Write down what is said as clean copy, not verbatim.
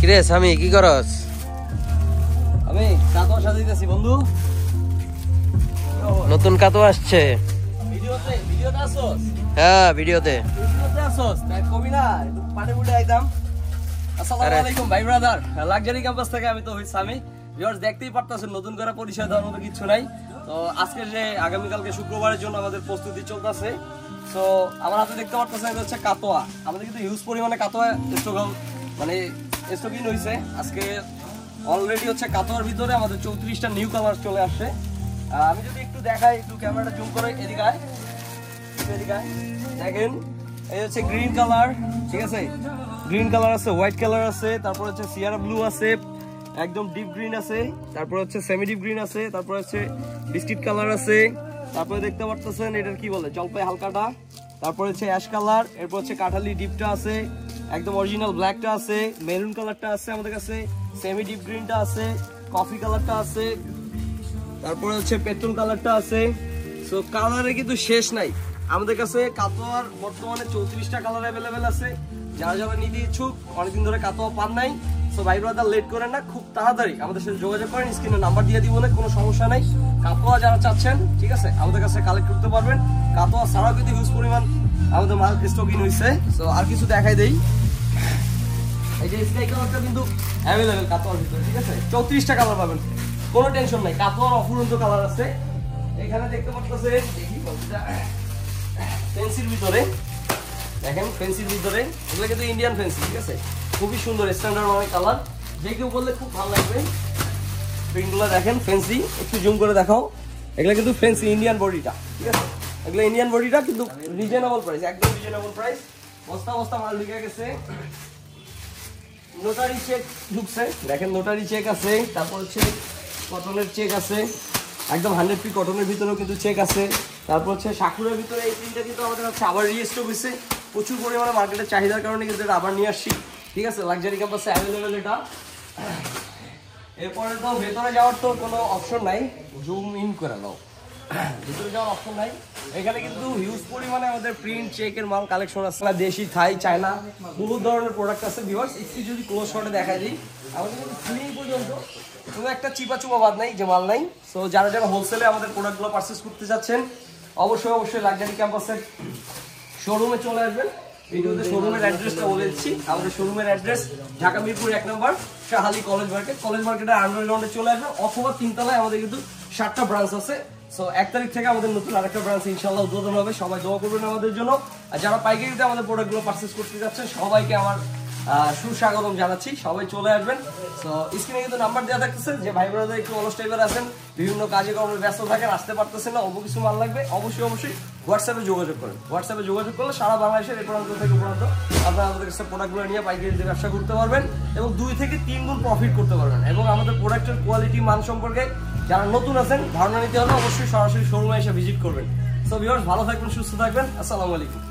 কিরে স্বামী কি করস? আমি কাতোয়া সাজাইতেছি বন্ধু। নতুন কাতোয়া আসছে ভিডিওতে আসছস? হ্যাঁ ভিডিওতে আসছস তাই কবি না একটু পানি মুড়ে আইতাম। আসসালামু আলাইকুম ভাই ব্রাদার, লাক্সারি ক্যাম্পাস থেকে আমি তো স্বামী। ভিউয়ার্স দেখতেই পারতাছেন নতুন করে পরিচয় দেওয়ার মতো কিছু নাই। তো আজকে যে আগামীকালকে শুক্রবারের জন্য আমাদের প্রস্তুতি চলতেছে। তো আমার হাতে দেখতে পারতেছেন এটা হচ্ছে কাতোয়া। আমাদের কিন্তু হিউজ পরিমাণে কাতোয়া স্টকিং হয়েছে। আজকে অলরেডি হচ্ছে কাতোয়ার ভিতরে আমাদের 34টা নিউ কালার চলে আসছে। আমি যদি একটু দেখাই, একটু ক্যামেরাটা জুম করে এদিকে আয়, দেখেন এই হচ্ছে গ্রিন কালার, ঠিক আছে? গ্রিন কালার আছে, হোয়াইট কালার আছে, তারপর হচ্ছে সিয়ারা ব্লু আছে, একদম ডিপ গ্রিন আছে, তারপর হচ্ছে সেমি ডিপ গ্রিন আছে, তারপর হচ্ছে বিস্কিট কালার আছে, তারপরে দেখতে পারতেছেন এটার কি বলে জলপাই হালকাটা, তারপর হচ্ছে অ্যাশ কালার, এরপর হচ্ছে কাঠালি ডিপটা আছে, একদম অরিজিনাল ব্ল্যাকটা আছে, মেরুন কালারটা আছে আমাদের কাছে, সেমি ডিপ গ্রিনটা আছে, কফি কালারটা আছে, তারপরে হচ্ছে পেট্রোল কালারটা আছে। সো কালারে কিন্তু শেষ নাই আমাদের কাছে। কাতোয়ার বর্তমানে 34টা কালার অ্যাভেলেবেল আছে। যারা যারা নিতে ইচ্ছুক, অনেকদিন ধরে কাতোয়া পান নাই, সো ভাই ব্রাদার লেট করেন না, খুব তাড়াতাড়ি আমাদের সাথে যোগাযোগ করেন। স্ক্রিনে নাম্বার দিয়ে দিব, না কোনো সমস্যা নাই। কাতোয়া যারা চাচ্ছেন, ঠিক আছে, আমাদের কাছে কালেক্ট করতে পারবেন। কাতোয়া ছাড়াও কিন্তু হিউজ পরিমাণ আমাদের মাল স্টকিং হয়েছে। সো আর কিছু দেখাই দেই, এই যে স্কাই কালারটা কিন্তু অ্যাভেলেবেল কাতোয়ার ভিতরে, ঠিক আছে? 34টা কালার পাবেন, কোনো টেনশন নাই। কাতোয়ার অফুরন্ত কালার আছে। এখানে দেখতে পাচ্ছেন দেখি ফেন্সির ভিতরে, দেখেন ফেন্সির ভিতরে এগুলো কিন্তু ইন্ডিয়ান ফেন্সি, ঠিক আছে? খুবই সুন্দর স্ট্যান্ডার্ড অনেক কালার, যে কেউ বললে খুব ভালো লাগবে। প্রিন্টগুলো দেখেন ফেন্সি, একটু জুম করে দেখাও। এগুলো কিন্তু ফেন্সি ইন্ডিয়ান বডিটা, ঠিক আছে? এগুলো ইন্ডিয়ান বডিটা কিন্তু রিজনেবল প্রাইস, একদম রিজনেবল প্রাইস। বস্তা বস্তা মাল ঢুকে গেছে। নোটারি চেক ঢুকছে, দেখেন নোটারি চেক আছে, তারপর হচ্ছে কটনের চেক আছে, একদম 100% কটনের ভিতরেও কিন্তু চেক আছে। তারপর হচ্ছে সাকুরের ভিতরে এই প্রিন্টটা কিন্তু আমাদের হচ্ছে আবার রিস্টক হয়েছে। প্রচুর পরিমাণে মার্কেটের চাহিদার কারণে কিন্তু এটা আবার নিয়ে আসছি, ঠিক আছে? লাক্সারি ক্যাম্পাসে অ্যাভেলেবেল এটা। এরপরে তো ভেতরে যাওয়ার তো কোনো অপশন নাই, জুম ইন করে নাও, ভিতরে যাওয়ার অপশন নাই। এখানে কিন্তু হিউজ পরিমাণে আমাদের প্রিন্ট চেকের মাল কালেকশন আছে, দেশি, থাই, চায়না, বহু ধরনের প্রোডাক্ট আছে। ভিউয়ার্স একটু যদি ক্লোজ শটে দেখাই দিই, আমাদের কিন্তু ফিলিং পর্যন্ত কোনো একটা চিপা চুপা বাদ নাই যে মাল নাই। সো যারা যারা হোলসেলে আমাদের প্রোডাক্টগুলো পারচেস করতে যাচ্ছেন, অবশ্যই লাক্সারি ক্যাম্পাসের শোরুমে চলে আসবেন। ভিডিওতে শোরুমের অ্যাড্রেসটা বলে দিচ্ছি। আমাদের শোরুমের অ্যাড্রেস ঢাকা মিরপুর 1 নম্বর শাহালি কলেজ মার্কেটের আন্ডারগ্রাউন্ডে চলে আসবেন, অথবা 3 তলায় আমাদের কিন্তু 7টা ব্রাঞ্চ আছে। সো 1 তারিখ থেকে আমাদের নতুন আরেকটা ব্রাঞ্চ ইনশাআল্লাহ উদ্বোধন হবে। সবাই দোয়া করবেন আমাদের জন্য। আর যারা পাইকারিতে আমাদের প্রোডাক্টগুলো পারচেস করতে যাচ্ছেন, সবাইকে আমার সুস্বাগতম জানাচ্ছি। সবাই চলে আসবেন। সো স্ক্রিনে কিন্তু নাম্বার দেওয়া থাকতেছে। যে ভাই ব্রাদার একটু অলস টাইপের আছেন, বিভিন্ন কাজে কর্মে ব্যস্ত থাকেন, আসতে পারতেছেন না, অল্প কিছু মাল লাগবে, অবশ্যই হোয়াটসঅ্যাপে যোগাযোগ করেন। হোয়াটসঅ্যাপে যোগাযোগ করলে সারা বাংলাদেশের এই প্রান্ত থেকে প্রান্ত আপনারা আমাদের কাছে প্রোডাক্টগুলো নিয়ে পাইকারিতে ব্যবসা করতে পারবেন এবং 2 থেকে 3 গুণ প্রফিট করতে পারবেন। এবং আমাদের প্রোডাক্টের কোয়ালিটি, মান সম্পর্কে যারা নতুন আছেন, ধারণা নিতে হলে অবশ্যই সরাসরি শোরুমে এসে ভিজিট করবেন। সো ভিউয়ার্স ভালো থাকবেন, সুস্থ থাকবেন। আসসালামু আলাইকুম।